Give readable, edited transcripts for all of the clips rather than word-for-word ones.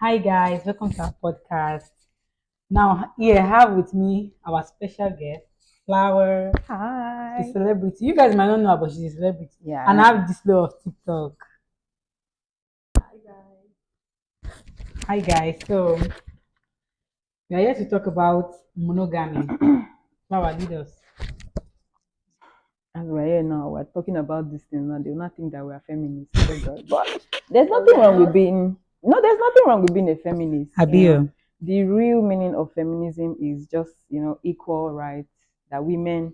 Hi guys, welcome to our podcast. Now, here I have with me our special guest, Flower, the Hi. celebrity. You guys might not know her, but she's a celebrity. And I Yeah. have this law of TikTok. Hi guys, so we are here to talk about monogamy. Flower, lead us. As we're here now, we're talking about this thing now. They will not think that we're feminists. Oh God. But there's nothing wrong with being there's nothing wrong with being a feminist. Abio. The real meaning of feminism is just, equal rights that women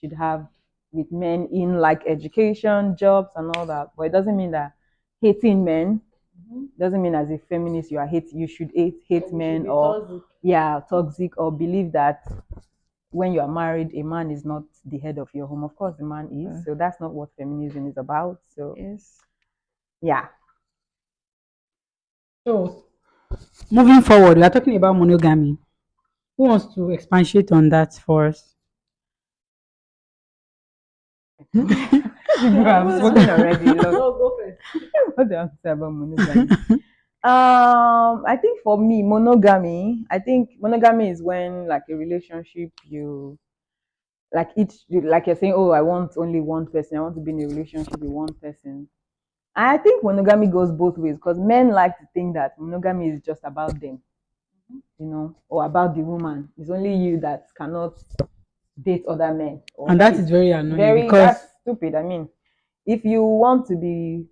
should have with men in like education, jobs and all that. But it doesn't mean that hating men doesn't mean as a feminist you should hate men or toxic or believe that when you are married, a man is not the head of your home. Of course, the man is. So that's not what feminism is about. So Yes. yeah. So, moving forward, we are talking about monogamy. Who wants to expatiate on that for us? I've spoken already. Look, go first. What do you have to say about monogamy? I think for me, monogamy is when like a relationship you like you're saying, oh, I want only one person. I want to be in a relationship with one person. I think monogamy goes both ways because men like to think that monogamy is just about them, or about the woman. It's only you that cannot date other men. Or And that that is is very annoying very because that's stupid. I mean, if you want to be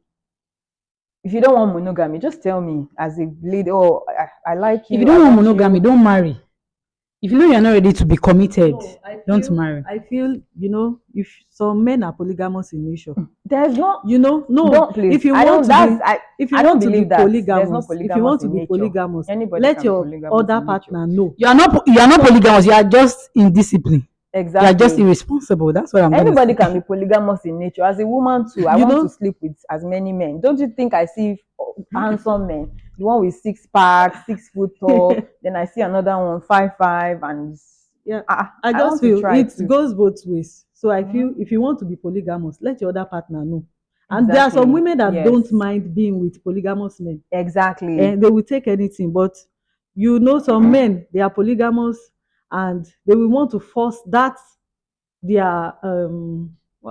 if you don't want monogamy, just tell me as a lady, oh, I like if you you, I don't want want monogamy, you. don't marry. If you know you're not ready to be committed, No, I don't feel marry. I feel if some men are polygamous in nature, There's not no. don't please. If you I want don't to be that's I if you I don't want to be believe that. There's no polygamous, if you want polygamous to in be nature. polygamous, Anybody let can be your polygamous other in nature. partner know. You are not polygamous, you are just indisciplined. You are just Exactly. irresponsible. That's what I'm gonna Anybody say. can be polygamous in nature. As a woman too, I You want to know, sleep with as many men. Don't you think I see handsome men? The one with 6 pack, 6 foot tall. Then I see another one 5'5", and yeah. I I just want to feel try it too. goes both ways. So I feel Mhm. if you want to be polygamous, let your other partner know. And there are some Exactly. women that don't Yes. mind being with polygamous men. Exactly. And they will take anything. But some men, they are polygamous and they will want to force that their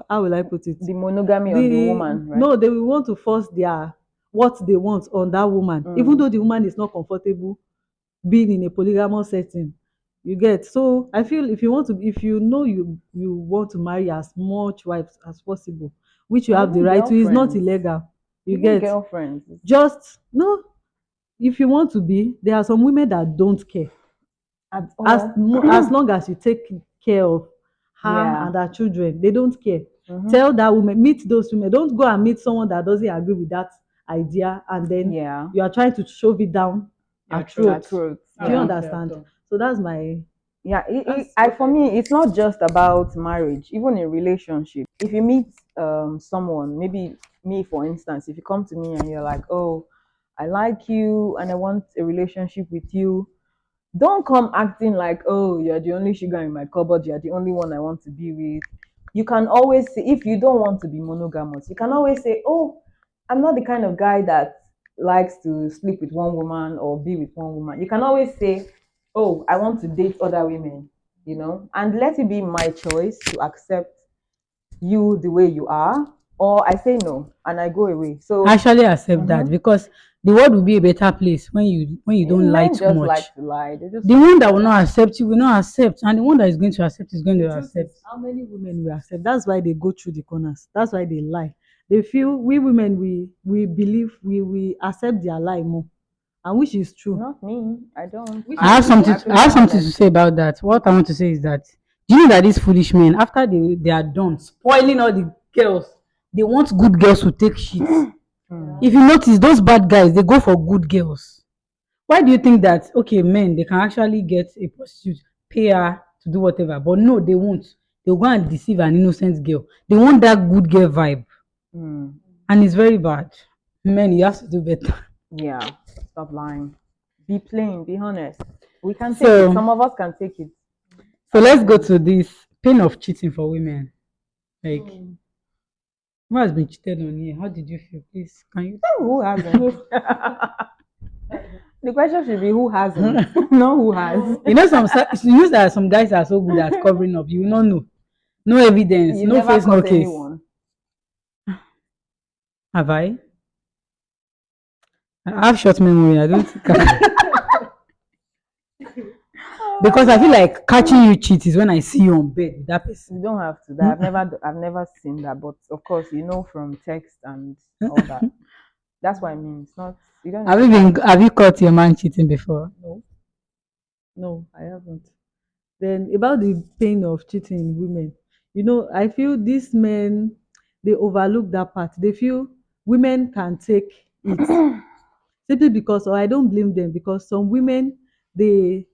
how will I put it? The monogamy on the woman, right? They will want to force their what they want on that woman, even Mm. though the woman is not comfortable being in a polygamous setting. You get. So I feel if you know you want to marry as much wives as possible, which you Or have the even right to, is not girlfriends. illegal. You Even get. girlfriends. Just no, if you want to be, there are some women that don't care. At As all. as long as you take care of her Yeah. and her children, they don't care. Mm-hmm. Tell that woman, meet those women. Don't go and meet someone that doesn't agree with that idea, and then Yeah. you are trying to shove it down Yeah, her true. At throat. truth. Do you Yeah. understand? So that's my Yeah, that's what for I me, think. it's not just about marriage, even in relationship. If you meet someone, maybe me for instance, if you come to me and you're like, oh, I like you and I want a relationship with you, don't come acting like, oh, you're the only sugar in my cupboard, you're the only one I want to be with. You can always say, if you don't want to be monogamous, you can always say, oh, I'm not the kind of guy that likes to sleep with one woman or be with one woman. You can always say, oh, I want to date other women, and let it be my choice to accept you the way you are, or I say no and I go away. I So actually accept that mhm, because the world will be a better place when you don't lie men too just much. like to lie. They just The one that will not accept you will not accept, and the one that is going to accept is going The to truth accept. is, how many women will accept? That's why they go through the corners. That's why they lie. They feel we women we believe we accept their lie more, and which is true. not me. I don't. Which I is have I'm true. something. I actually have something to honest. say about that. What I want to say is that do you know that these foolish men, after they are done spoiling all the girls, they want good girls to take shit. Mm. If you notice, those bad guys they go for good girls. Why do you think that? Okay, men they can actually get a prostitute, pay her to do whatever, but no, they won't. They'll go and deceive an innocent girl. They want that good girl vibe, Mm. and it's very bad. Men, you have to do better. Yeah. Stop lying. Be plain. Be honest. We can take it. So, Some of us can take it. so Others let's go won't. to this pain of cheating for women. Like, who has been cheated on here? How did you feel? Please, can you? Who hasn't? The question should be who hasn't, not who has. You know that some guys are so good at covering up. You will not know. No evidence, You no never face, no caught case. anyone. Have I? I have short memory. I don't think because I feel like catching you cheat is when I see you on bed with that person. You don't have to. That I've never seen that, but of course, you know from text and all that. That's what I mean. It's not. You don't. Have you caught your man cheating before? No, no, I haven't. Then about the pain of cheating in women, I feel these men, they overlook that part. They feel women can take it simply because, or I don't blame them, because some women, they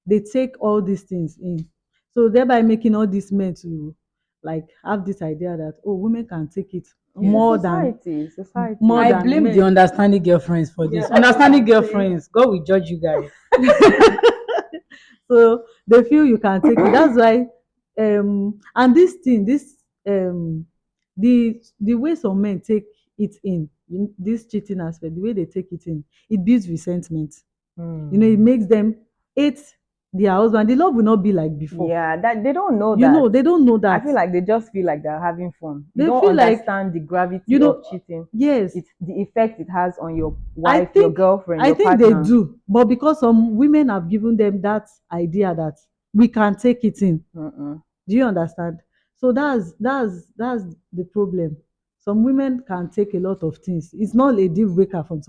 they take all these things in, so thereby making all these men to like have this idea that, oh, women can take it more than Society. more I than blame the men. understanding girlfriends for this. Yeah, Understanding that's what I'm saying. girlfriends, God will judge you guys. So they feel you can take it. That's why, and this thing, the way some men take it in this cheating aspect, the way they take it in, it builds resentment. It makes them hate their husband. The love will not be like before. Yeah, that they don't know You that. know, they don't know that. I feel like they just feel like they're having fun. You They don't feel like, understand the gravity you know, of cheating. yes, It's the effect it has on your I wife, your think girlfriend, I your think partner. they do, but because some women have given them that idea that we can take it in. Mm-mm. Do you understand? So that's the problem. Some women can take a lot of things. It's not a deal breaker for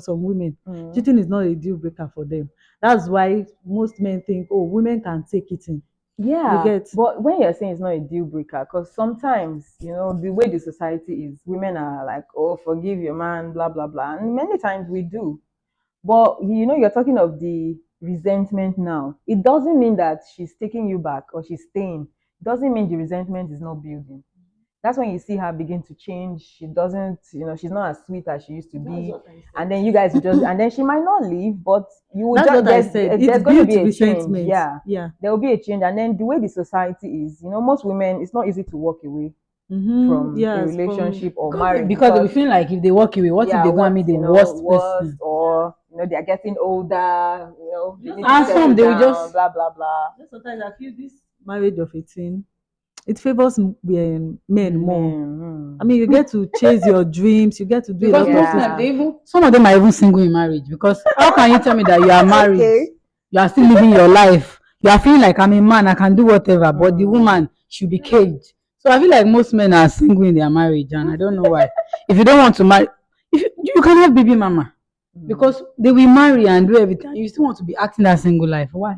some women. Cheating is not a deal breaker for them. That's why most men think, oh, women can take it in. You Yeah, get? but when you're saying it's not a deal breaker, because sometimes, the way the society is, women are like, oh, forgive your man, blah, blah, blah. And many times we do. But, you're talking of the resentment now. It doesn't mean that she's taking you back or she's staying. It doesn't mean the resentment is not building. That's when you see her begin to change. She doesn't, she's not as sweet as she used to be. And then you guys will just, and then she might not leave, but you will That's just, what I said. there's It going to builds be a resentment. change. Yeah. Yeah. There will be a change. And then the way the society is, most women, it's not easy to walk away from a Yes, relationship or marriage Because they will feel like if they walk away, what if they go and meet the worst person? or they're getting older, they need to And settle some they will down, just blah blah blah. Sometimes I feel this marriage of 18, it favors men more. I mean, you get to chase your dreams, you get to do a because lot most of of things. them, some of them are even single in marriage. Because how can you tell me that you are married, Okay. you are still living your life, you are feeling like I'm a man, I can do whatever, but the woman should be caged. So I feel like most men are single in their marriage, and I don't know why. If you don't want to marry, if you can have baby mama, because they will marry and do everything, and you still want to be acting that single life. Why?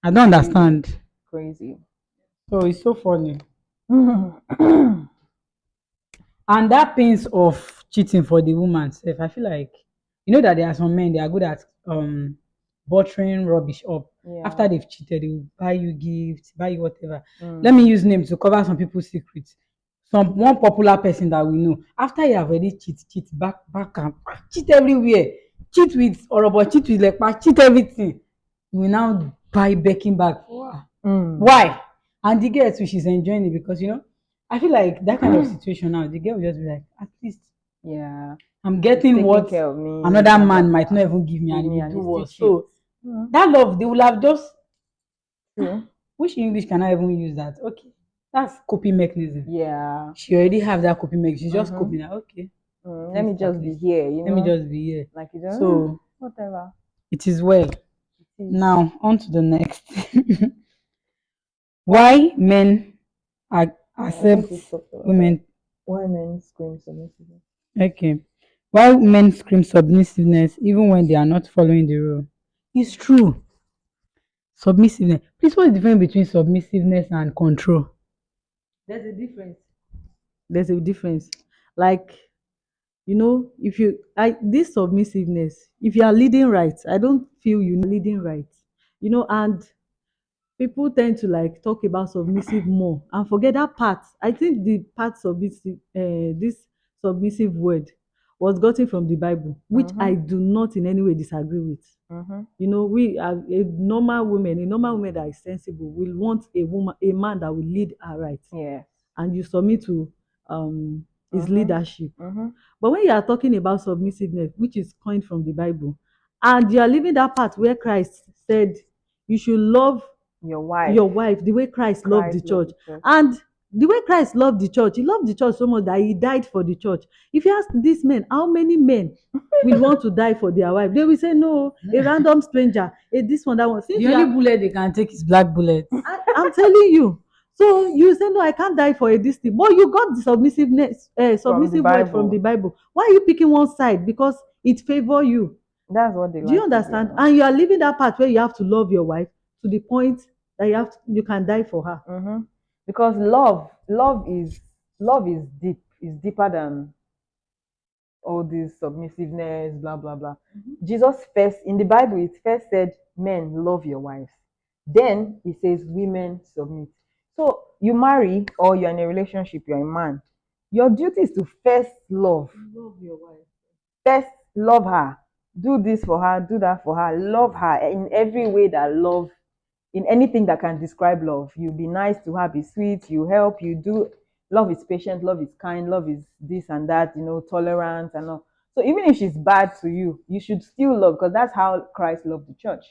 I don't understand. Crazy. So it's so funny. And that pains of cheating for the woman self, I feel like that there are some men they are good at buttering rubbish up. Yeah. After they've cheated, they will buy you gifts, buy you whatever. Let me use names to cover some people's secrets. One popular person that we know, after you have already cheat back and back, cheat everywhere, cheat with Orobo, cheat with Lekpa, cheat everything. You will now buy Birkin bag for her. Why? And the girl too, she's enjoying it because I feel like that kind of situation now, the girl will just be like, at least Yeah. I'm getting Taking what care of me, another blah, man blah, might blah. not even give me, Give and me he and do he what. still So that love, they will have just True. which English can I even use that? Okay, that's coping mechanism. Yeah. She already have that coping mechanism. She's just coping that. Okay, Let me just be here, let me just be here. like you don't So whatever. it is well. It is. Now on to the next. Why men accept women? Why men scream submissiveness? Okay. Why men scream submissiveness even when they are not following the rule? It's true. Submissiveness. Please, what's the difference between submissiveness and control? There's a difference. There's a difference. Like, if this submissiveness, if you are leading right, I don't feel you leading right. And people tend to like talk about submissive more and forget that part. I think the part submissive, this submissive word was gotten from the Bible, which I do not in any way disagree with. We are a normal woman that is sensible will want a man that will lead her right. Yeah. And you submit to his leadership. But when you are talking about submissiveness, which is coined from the Bible, and you are living that part where Christ said you should love Your wife. your wife the way Christ loved the Christ loved church. the church. And the way Christ loved the church, he loved the church so much that he died for the church. If you ask these men, how many men will want to die for their wife? They will say, no, a random stranger, this one, that one. Since The you only are, bullet they can take is black bullet. I'm telling you. So you say, no, I can't die for a this thing. But you got the submissive word from the Bible. Why are you picking one side? Because it favor you. That's what they Do you like to understand? do. And you are living that part where you have to love your wife to the point that you can die for her. Because love is deep. It's deeper than all this submissiveness, blah blah blah. Jesus first in the Bible, it first said, "Men, love your wives." Then it says, "Women, submit." So you marry or you're in a relationship, you're a man. Your duty is to first love. Love your wife. First, love her. Do this for her. Do that for her. Love her in every way that love, in anything that can describe love. You be nice to her, be sweet, you help, you do. Love is patient, love is kind, love is this and that, tolerant and all. So even if she's bad to you, you should still love, because that's how Christ loved the church.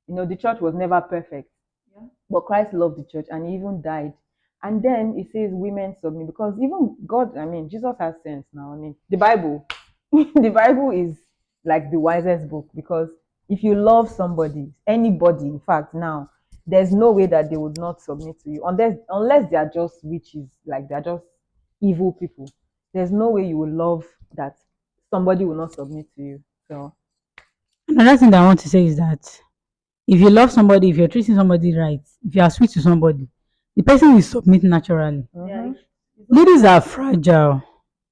The church was never perfect. Yeah. But Christ loved the church and he even died. And then it says women submit, because even God, Jesus has sense now. The Bible, the Bible is like the wisest book, because if you love somebody, anybody, in fact, now, there's no way that they would not submit to you, unless they are just witches, like they're just evil people. There's no way you will love that somebody will not submit to you. So Another thing that I want to say is that if you love somebody, if you're treating somebody right, if you are sweet to somebody, the person will submit naturally. Yeah. Ladies are fragile.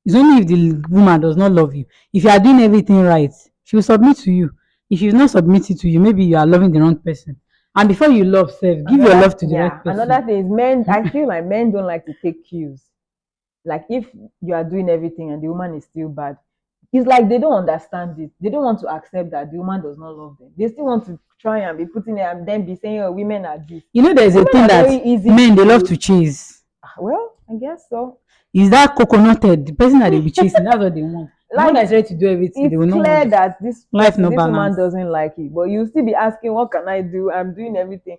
It's only if the woman does not love you. If you are doing everything right, she will submit to you. If she's not submitting to you, maybe you are loving the wrong person. And before you love self, give your love to the right person. Another thing is men. I feel like men don't like to take cues. Like if you are doing everything and the woman is still bad, it's like they don't understand it. They don't want to accept that the woman does not love them. They still want to try and be putting it and then be saying, "Oh, women are this." There's a thing that men they love to chase. Well, I guess so. Is that coconuted? The person that they be chasing, that's what they want. The one that's ready to do everything, they will It's not clear want. that this Balance. woman doesn't like it, but you still be asking, "What can I do? I'm doing everything."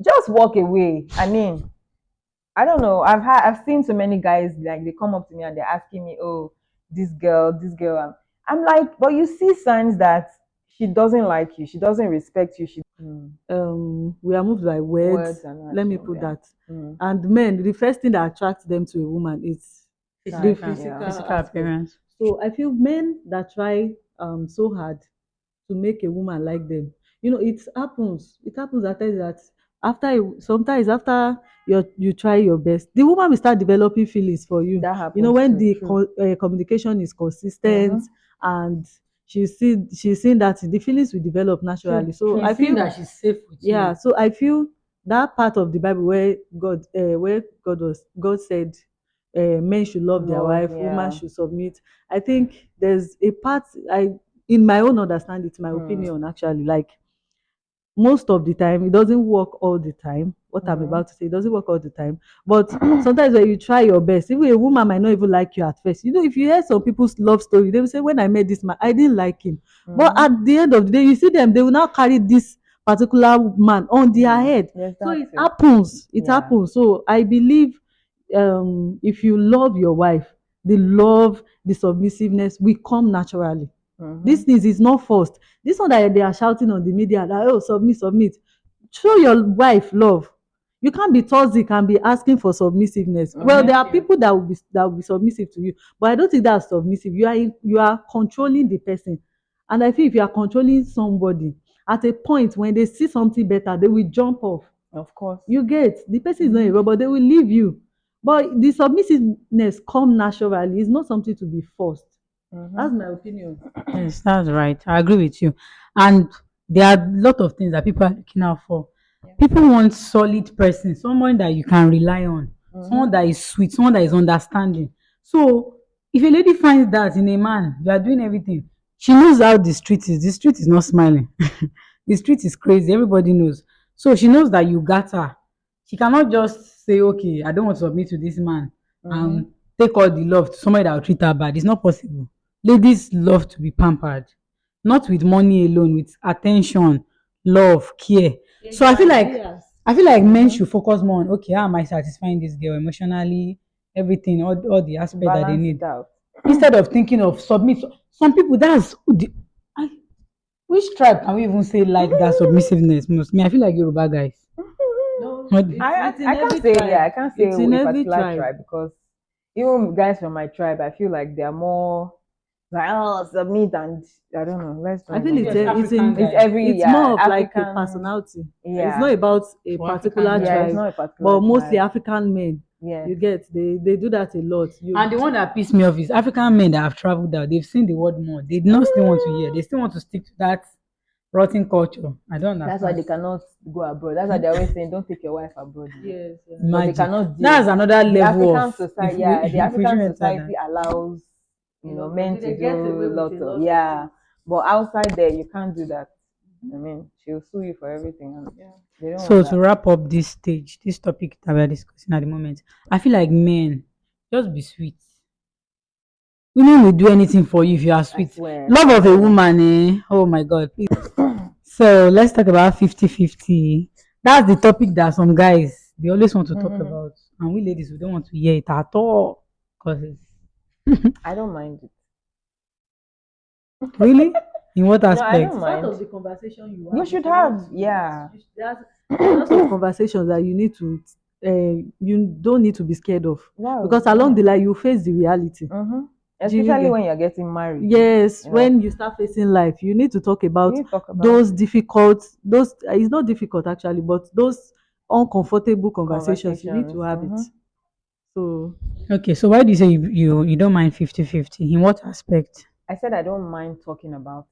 Just walk away. I don't know. I've seen so many guys, like they come up to me and they're asking me, "Oh, this girl." I'm like, but you see signs that she doesn't like you. She doesn't respect you. We are moved by words. and Let me action, put yeah. that. And men, the first thing that attracts them to a woman is the Physical, physical, Physical aspect. appearance. So I feel men that try so hard to make a woman like them, it happens. It happens at times that sometimes after you try your best, the woman will start developing feelings for you. That happens. When too, the communication is consistent and she's seeing that the feelings will develop naturally. So I feel that she's safe with you. yeah. So I feel that part of the Bible where God said men should love their wife, yeah. women should submit. I think there's a part in my own understanding, it's my opinion actually, like most of the time it doesn't work all the time. What I'm about to say, it doesn't work all the time, but sometimes when you try your best, even a woman might not even like you at first. If you hear some people's love story, they will say, when I met this man, I didn't like him, but at the end of the day, you see them, they will now carry this particular man on their head. Yes, So it too. happens. It Yeah. happens. So I believe if you love your wife, the love, the submissiveness will come naturally. These things is not forced. This one that they are shouting on the media that, oh, submit. Show your wife love. You can't be toxic and be asking for submissiveness. Well, there are people that will be submissive to you, but I don't think that's submissive. You are controlling the person, and I feel if you are controlling somebody, at a point when they see something better, they will jump off. Of course. You get, the person is not a robot, they will leave you. But the submissiveness come naturally. It's not something to be forced. That's my opinion. Yes, that's right. I agree with you. And there are a lot of things that people are looking out for. People want solid person, someone that you can rely on, someone that is sweet, someone that is understanding. So if a lady finds that in a man, you are doing everything, she knows how the street is. The street is not smiling. The street is crazy. Everybody knows. So she knows that you got her. She cannot just say, okay, I don't want to submit to this man and take all the love to somebody that will treat her bad. It's not possible. Ladies love to be pampered. not with money alone, with attention, love, care. So I feel like Ideas. men should focus more on, okay, how am I satisfying this girl emotionally, everything, all the aspects that they Balance need, it out. instead of thinking of submit. Some people, that's the, I, which tribe can we even say like that submissiveness most? Me, I feel like Yoruba guys. No, What? it's in I can't every say tribe. I can't say It's in a every particular tribe. tribe because even guys from my tribe, I feel like they are more like submit and I don't know. Let's not I feel even it's go Yes, a, there. it's in African It's guys. every it's more of like a African. personality. It's Yeah, not about a For particular African guys. yeah. It's tribe, not a particular but mostly tribe. African men. Yeah. You get they do that a lot. And the one that pissed me off is African men that have traveled out. They've seen the world more. They do not still want to hear. They still want to stick to that rotten culture. I don't That's why understand. they cannot go abroad. That's why they're always saying, "Don't take your wife abroad." Yes. But they Imagine. cannot deal. That's another The level African of society, yeah, the African infringement. society allows men to they get away do with lots a lot of of yeah, but outside there you can't do that. I mean, she'll sue you for everything, and they don't So want to that. wrap up this stage, this topic that we're discussing at the moment, I feel like men, just be sweet. Women will do anything for you if you are I sweet. swear. Love of a woman, eh? Oh my God, please. So let's talk about 50-50. That's the topic that some guys they always want to talk about, and we ladies we don't want to hear it at all. Cause it's I don't mind it. really, in what No, I aspect? don't Part of mind. the conversation you You have. should If you want have, to do yeah. it. There's lots of conversations that you need to. You don't need to be scared of Wow. because along the line you face the reality. Especially get- when you're getting married. Yes, you know, when you start facing life, you need to talk about you talk about those it. difficult, those it's not difficult actually, but those uncomfortable conversations. You need to have it. Conversations. So Okay, so why do you say you don't mind 50-50? In what aspect? I said I don't mind talking about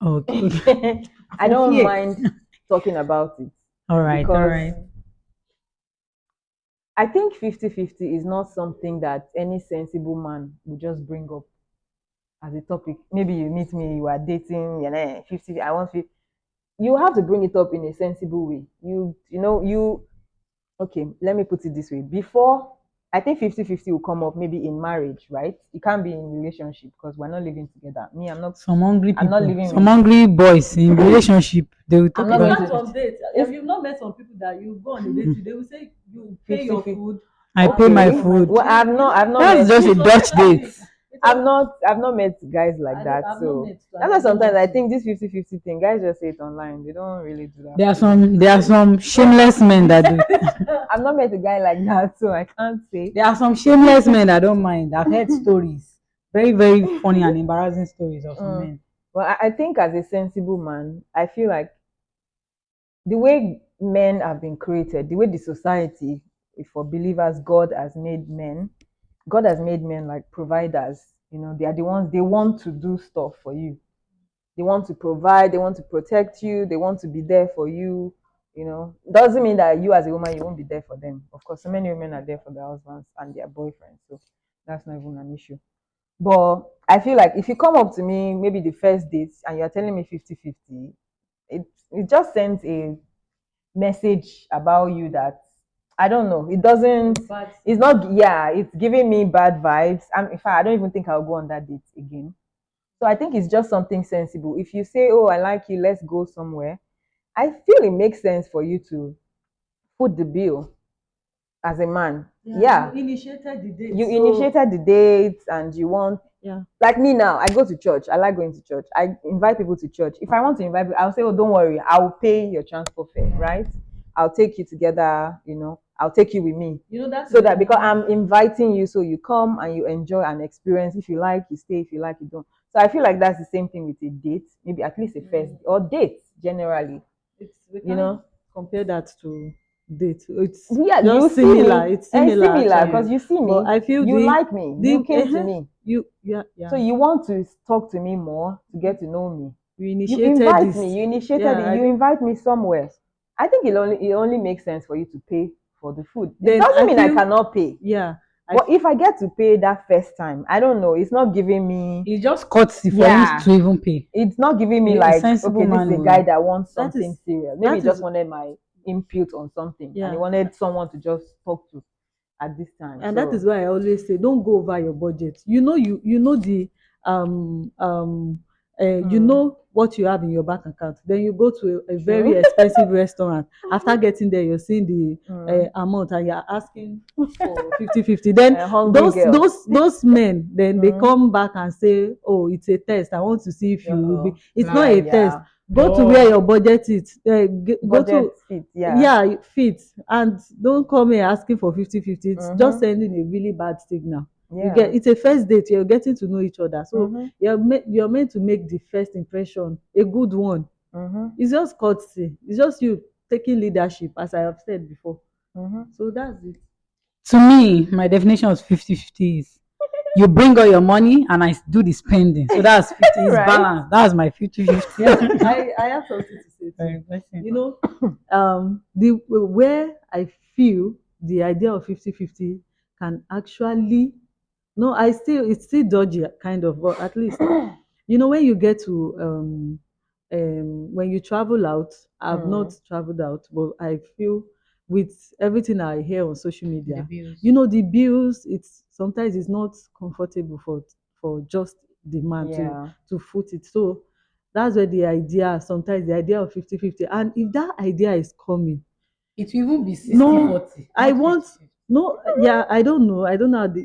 Okay. it. I don't Fear. mind talking about it All right, all because right. I think 50-50 is not something that any sensible man would just bring up as a topic. Maybe you meet me, you are dating, 50, I want 50. You have to bring it up in a sensible way. Okay, let me put it this way. Before, I think 50-50 will come up maybe in marriage, right? It can't be in relationship because we're not living together. Me, Some hungry I'm not people, living some with, hungry boys in relationship, they will talk I'm not going about to on dates. If- Have you not met some people that you go on a date with? They will say you pay your 50-50. food. I pay my Okay. food. Well, I've not That's met. just a Dutch date. I've not met guys like that. So that's why sometimes I think this 50-50 thing, guys just say it online. They don't really do that. There are some shameless men that do it. I've not met a guy like that, so I can't say. There are some shameless men that don't mind. I've heard stories, very, very funny and embarrassing stories of some men. Well, I think as a sensible man, I feel like the way men have been created, the way the society, for believers, God has made men. God has made men like providers. They are the ones they want to do stuff for you. They want to provide, they want to protect you, they want to be there for you. Doesn't mean that you as a woman you won't be there for them. Of course, so many women are there for their husbands and their boyfriends, so that's not even an issue. But I feel like if you come up to me, maybe the first date, and you're telling me 50-50, it just sends a message about you that I don't know. It doesn't. It's not. Yeah, it's giving me bad vibes. In fact, I don't even think I'll go on that date again. So I think it's just something sensible. If you say, "Oh, I like you, let's go somewhere," I feel it makes sense for you to foot the bill as a man. Yeah. You initiated the date. You initiated the date and you want, like me now, I go to church. I like going to church. I invite people to church. If I want to invite people, I'll say, oh, don't worry, I'll pay your transport fare, right? I'll take you together, I'll take you with me. That's So that because I'm inviting you, so you come and you enjoy an experience. If you like, you stay. If you like, you don't. So I feel like that's the same thing with a date, maybe at least a first or dates generally. Compare that to date. It's you similar. See me. It's similar Because you see me. But I feel you like me. You came to me. Yeah. So you want to talk to me more to get to know me. You You initiated invite this. me. You initiated it. You invite me somewhere. I think it only makes sense for you to pay for the food. It doesn't mean I cannot pay. Yeah. But if I get to pay that first time, I don't know. It's not giving me. It's just courtesy for you to even pay. It's not giving me A like, sensible okay, this man is a will- guy that wants something serious. Maybe he just is- wanted my input on something, and he wanted someone to just talk to at this time. And that is why I always say, don't go over your budget. You know the you know what you have in your bank account. Then you go to a very expensive restaurant. After getting there, you're seeing the amount and you're asking for 50-50. Then hungry girl. those men, then they come back and say, oh, it's a test. I want to see if you will be. It's not a test. Go to where your budget is. Go to fit, fit, and don't come here asking for 50-50. It's just sending a really bad signal. You get, it's a first date. You're getting to know each other, so you're meant to make the first impression a good one. It's just courtesy. It's just you taking leadership, as I have said before. So that's it. To me, my definition of 50-50 is you bring all your money and I do the spending. So that's 50 is Right. balance. That's my 50-50. I have something to say too. You know, the where I feel the idea of 50-50 can actually, no, it's still dodgy kind of, but at least you know, when you get to when you travel out, I've not traveled out, but I feel with everything I hear on social media, you know, the bills, it's sometimes it's not comfortable for just the man to foot it. So that's where sometimes the idea of 50-50, and if that idea is coming, It will even be 60-40. No, I want no, yeah, I don't know.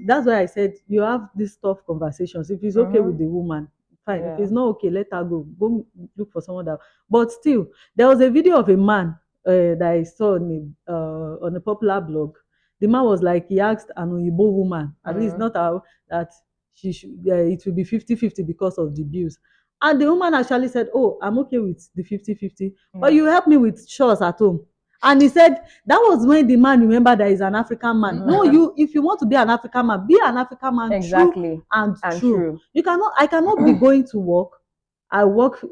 That's why I said you have these tough conversations. If it's okay with the woman, fine. If it's not okay, let her go. Go look for someone that. But still, there was a video of a man that I saw on a popular blog. The man was like, he asked an Oyibo woman, at least not how that she should. It will be 50-50 because of the bills. And the woman actually said, "Oh, I'm okay with the 50-50, but you help me with chores at home." And he said that was when the man remembered that he's an African man. No, if you want to be an African man, be an African man, Exactly. true and true. I cannot be going to work. I work,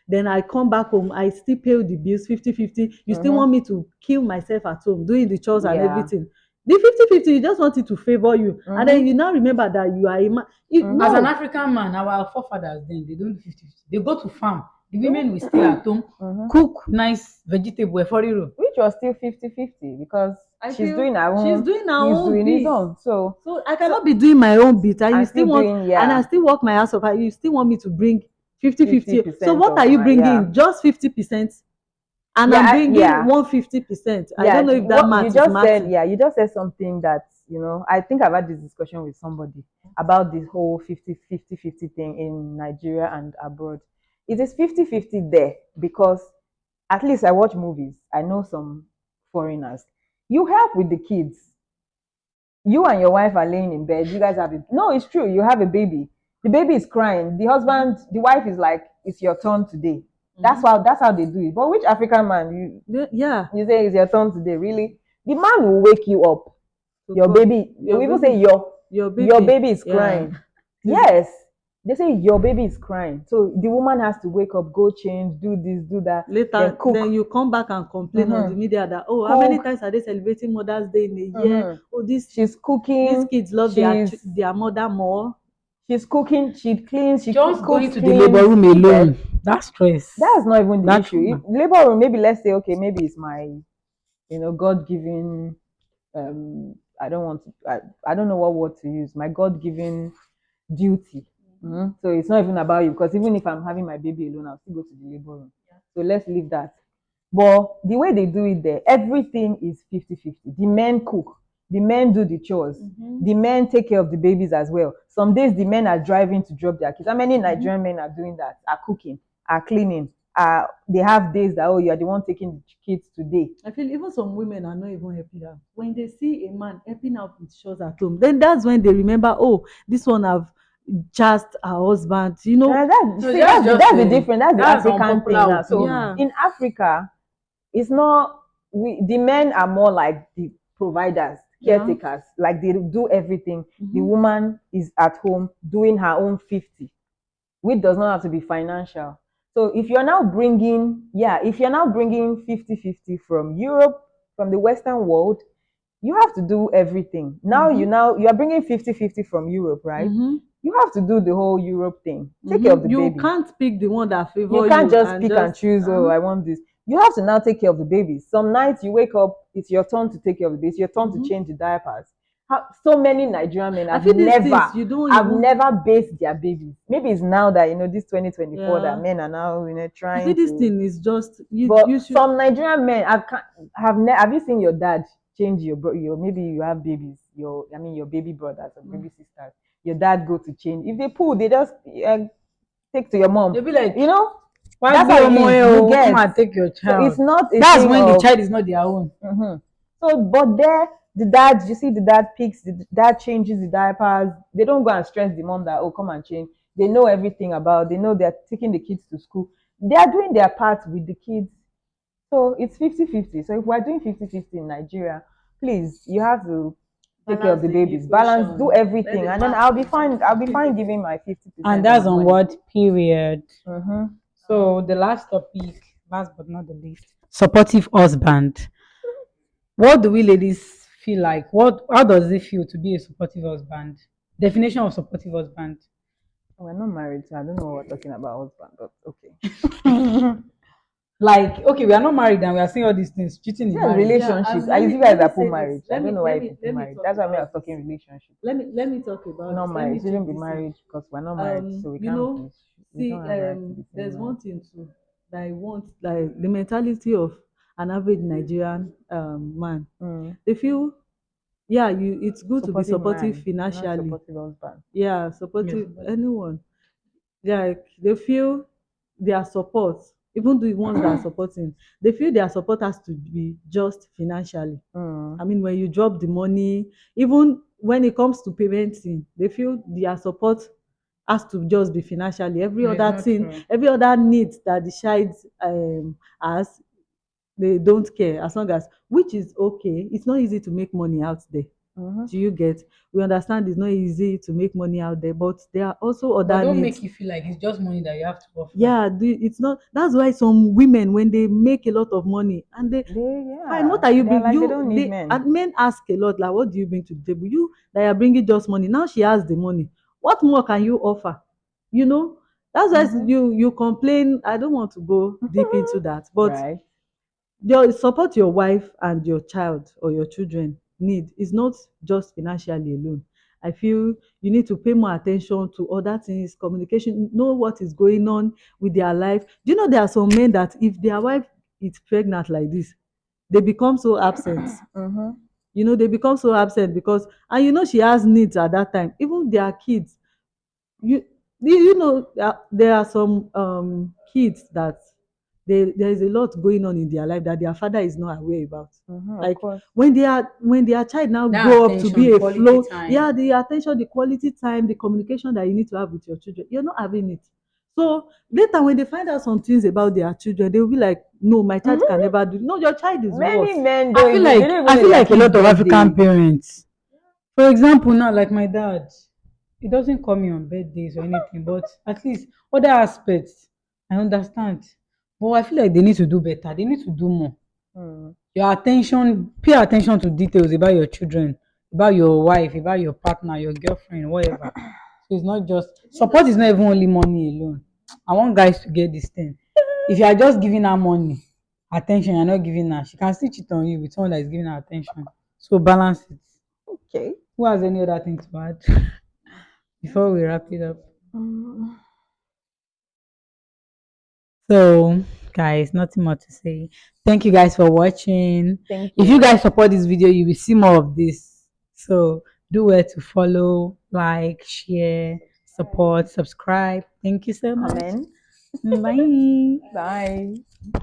then I come back home, I still pay the bills 50-50. You still want me to kill myself at home, doing the chores and everything. The 50-50, you just want it to favor you. And then you now remember that you are a man. As an African man, our forefathers then, they don't do 50-50. They go to farm. The women will stay at home, cook nice vegetable, eforiru. Which was still 50-50 because she's doing her own. She's doing her own. He's doing his own. So I cannot be doing my own bit, and you still want, doing, and I still work my ass off, and you still want me to bring 50-50. So what of are you my- bringing? Just 50%, and I'm bringing 150%. I don't know if that math is matching. You just said something that, you know, I think I've had this discussion with somebody about this whole 50-50 thing in Nigeria and abroad. It is 50-50 there because at least I watch movies. I know some foreigners. You help with the kids. You and your wife are laying in bed. You guys have no, it's true. You have a baby. The baby is crying. The wife is like, "It's your turn today." That's how they do it. But which African man you say it's your turn today? Really? The man will wake you up. Your baby. They will even say your baby is crying. Yes. They say your baby is crying. So the woman has to wake up, go change, do this, do that. Later, then you come back and complain on the media that, oh, how many times are they celebrating Mother's Day in a year? Oh, she's cooking. These kids love their mother more. She's cooking, she cleans, she just cooks, going to the labor room alone. That's stress. That's not even the issue. If labor room, maybe let's say, okay, maybe it's my, God-given, I don't know what word to use, my God-given duty. So it's not even about you, because even if I'm having my baby alone, I'll still go to the labor room. So let's leave that. But the way they do it there, everything is 50-50. The men cook, the men do the chores, the men take care of the babies as well. Some days the men are driving to drop their kids. How many Nigerian men are doing that? Are cooking, are cleaning, they have days that, oh, you are the one taking the kids today. I feel even some women are not even helping out. When they see a man helping out with chores at home, then that's when they remember, oh, this one have just her husband, that's the difference. That's the African thing now. So in Africa, it's not, the men are more like the providers, caretakers, like they do everything. The woman is at home doing her own 50, which does not have to be financial. So if you're now bringing 50-50 from Europe, from the Western world, you have to do everything. Now you are bringing 50-50 from Europe, right? You have to do the whole Europe thing. Take care of the baby. You can't pick the one that favors you. You can't just pick and choose, oh, I want this. You have to now take care of the baby. Some nights you wake up, it's your turn to take care of the baby. It's your turn to change the diapers. So many Nigerian men I have feel these never things you don't have even. never based their babies. Maybe it's now that this 2024 that Yeah. men are now I feel trying this to. thing is just you. But You should. some Nigerian men have you seen your dad change your maybe you have babies your baby brothers or baby sisters, your dad go to change, if they pull they just take to your mom, They'll be like, you know why that's go how it omo is, eh you o, come get. and take your So it's child. not a That's thing when the of. child is not their own. So, but there, the dad, you see, the dad picks, the dad changes the diapers. They don't go and stress the mom that, oh, come and change. They know everything about, they know they're taking the kids to school. They are doing their part with the kids. So it's 50-50. So if we're doing 50-50 in Nigeria, please, you have to take care of Balance the the babies, balance, do equation. Let everything. the And then math I'll be fine. I'll be fine continue. giving my 50% And of that's my on money. what period. So the last topic, last but not the least, supportive husband. What do we ladies feel like? How does it feel to be a supportive husband? Definition of supportive husband. We're not married, so I don't know what we're talking about husband, but okay. Like, okay, we are not married and we are saying all these things. Cheating is Yeah, marriage. Yeah, relationships. I let use me you guys let me that put say this. marriage. I don't know why you put marriage. Talk That's why I about was talking this. relationship. Let me talk about Not this. Let marriage. me Shouldn't change be this thing. married because we're not married, so we You can't know, be. We see, don't have right to be saying there's marriage. one thing too that I want, like the mentality of an average Nigerian man. Mm. They feel, yeah, it's good to be Supportive supportive man, not financially. supportive husband. Yeah, Yes. supportive anyone. Like they feel their support, even the ones that are supporting, they feel their support has to be just financially. Mm. I mean, when you drop the money, even when it comes to parenting, they feel their support has to just be financially. Every No, it's other not thing, true. every other need that the child has, they don't care as long as, which is okay. It's not easy to make money out there. Mm-hmm. Do you get? We understand it's not easy to make money out there, but there are also But other don't needs. make you feel like it's just money that you have to offer. Yeah, it's not. That's why some women, when they make a lot of money and they fine, what Yeah, are you they're bring? like they don't need men. And men ask a lot, like, what do you bring to the table? You that are bringing just money. Now she has the money. What more can you offer? You know, that's why Mm-hmm. you complain. I don't want to go deep into that, but Right. your support your wife and your child or your children need is not just financially alone. I feel you need to pay more attention to other things, communication, know what is going on with their life. Do you know there are some men that if their wife is pregnant like this, they become so absent. Mm-hmm. They become so absent because, and she has needs at that time. Even their kids, you there are some kids that there is a lot going on in their life that their father is not aware about. Mm-hmm. Of Like course. when their child now That grow up to be attention, a quality flow, time. yeah, the attention, the quality time, the communication that you need to have with your children, you're not having it. So later when they find out some things about their children, they will be like, no, my child can Mm-hmm. never do. No, your child is Many worse. men I feel they like don't even I know feel their like a kids' lot of African birthdays. parents, for example, now like my dad, he doesn't call me on birthdays or anything, but at least other aspects, I understand. But I feel like they need to do better. They need to do more. Mm. Pay attention to details about your children, about your wife, about your partner, your girlfriend, whatever. So it's not just support is not even only money alone. I want guys to get this thing. If you are just giving her money, attention, you're not giving her, she can still cheat on you with someone that is giving her attention. So balance it. Okay. Who has any other thing to add before we wrap it up? Mm. So, guys, nothing more to say. Thank you guys for watching. Thank If you you. guys support this video, you will see more of this. So, do well to follow, like, share, support, subscribe. Thank you so much. Comment. Bye. Bye.